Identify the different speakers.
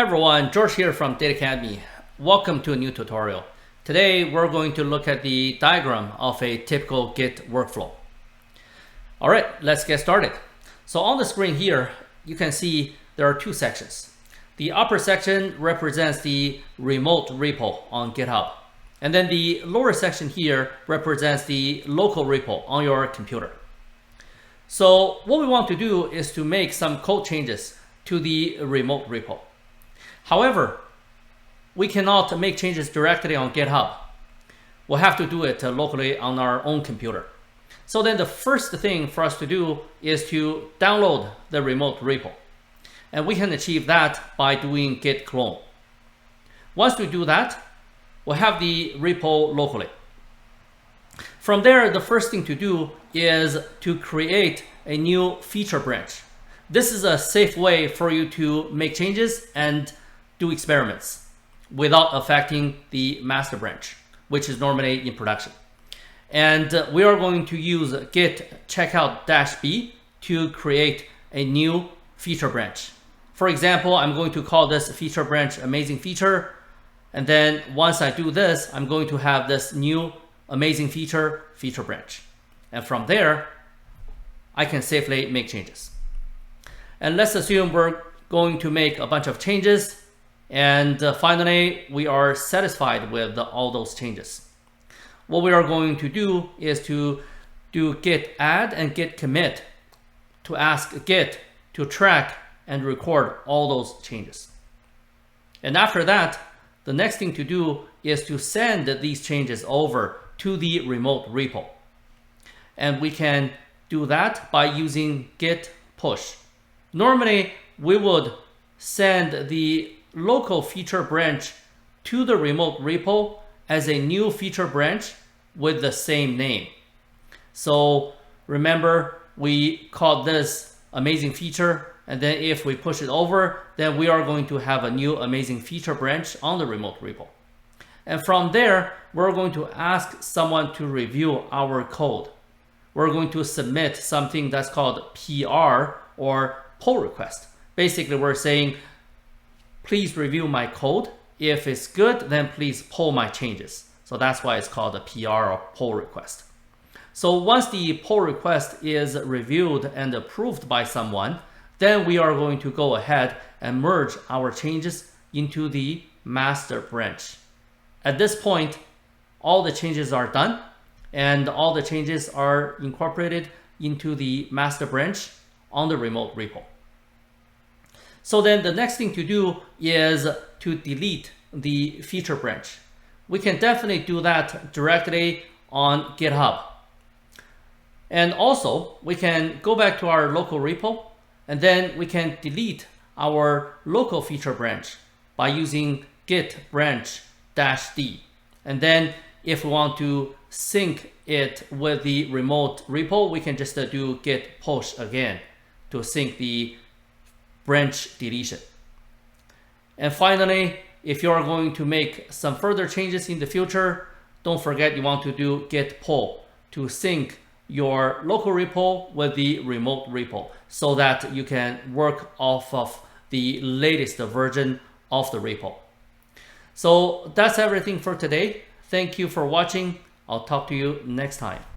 Speaker 1: Hi everyone, George here from Data Academy. Welcome to a new tutorial. Today we're going to look at the diagram of a typical Git workflow. All right, let's get started. So on the screen here, you can see there are two sections. The upper section represents the remote repo on GitHub. And then the lower section here represents the local repo on your computer. So what we want to do is to make some code changes to the remote repo. However, we cannot make changes directly on GitHub. We'll have to do it locally on our own computer. So then the first thing for us to do is to download the remote repo. And we can achieve that by doing git clone. Once we do that, we'll have the repo locally. From there, the first thing to do is to create a new feature branch. This is a safe way for you to make changes and do experiments without affecting the master branch, which is normally in production. And we are going to use git checkout-b to create a new feature branch. For example, I'm going to call this feature branch amazing feature. And then once I do this, I'm going to have this new amazing feature branch. And from there, I can safely make changes. And let's assume we're going to make a bunch of changes. And finally, we are satisfied with all those changes. What we are going to do is to do git add and git commit to ask Git to track and record all those changes. And after that, the next thing to do is to send these changes over to the remote repo. And we can do that by using Git Push. Normally, we would send the local feature branch to the remote repo as a new feature branch with the same name. So remember, we called this amazing feature, and then if we push it over, then we are going to have a new amazing feature branch on the remote repo. And from there, we're going to ask someone to review our code. We're going to submit something that's called PR or pull request. Basically, we're saying, please review my code. If it's good, then please pull my changes. So that's why it's called a PR or pull request. So once the pull request is reviewed and approved by someone, then we are going to go ahead and merge our changes into the master branch. At this point, all the changes are done and all the changes are incorporated into the master branch on the remote repo. So then the next thing to do is to delete the feature branch. We can definitely do that directly on GitHub. And also, we can go back to our local repo, and then we can delete our local feature branch by using git branch-d. And then if we want to sync it with the remote repo, we can just do git push again to sync the branch deletion. And finally, if you are going to make some further changes in the future, don't forget you want to do git pull to sync your local repo with the remote repo so that you can work off of the latest version of the repo. So that's everything for today. Thank you for watching. I'll talk to you next time.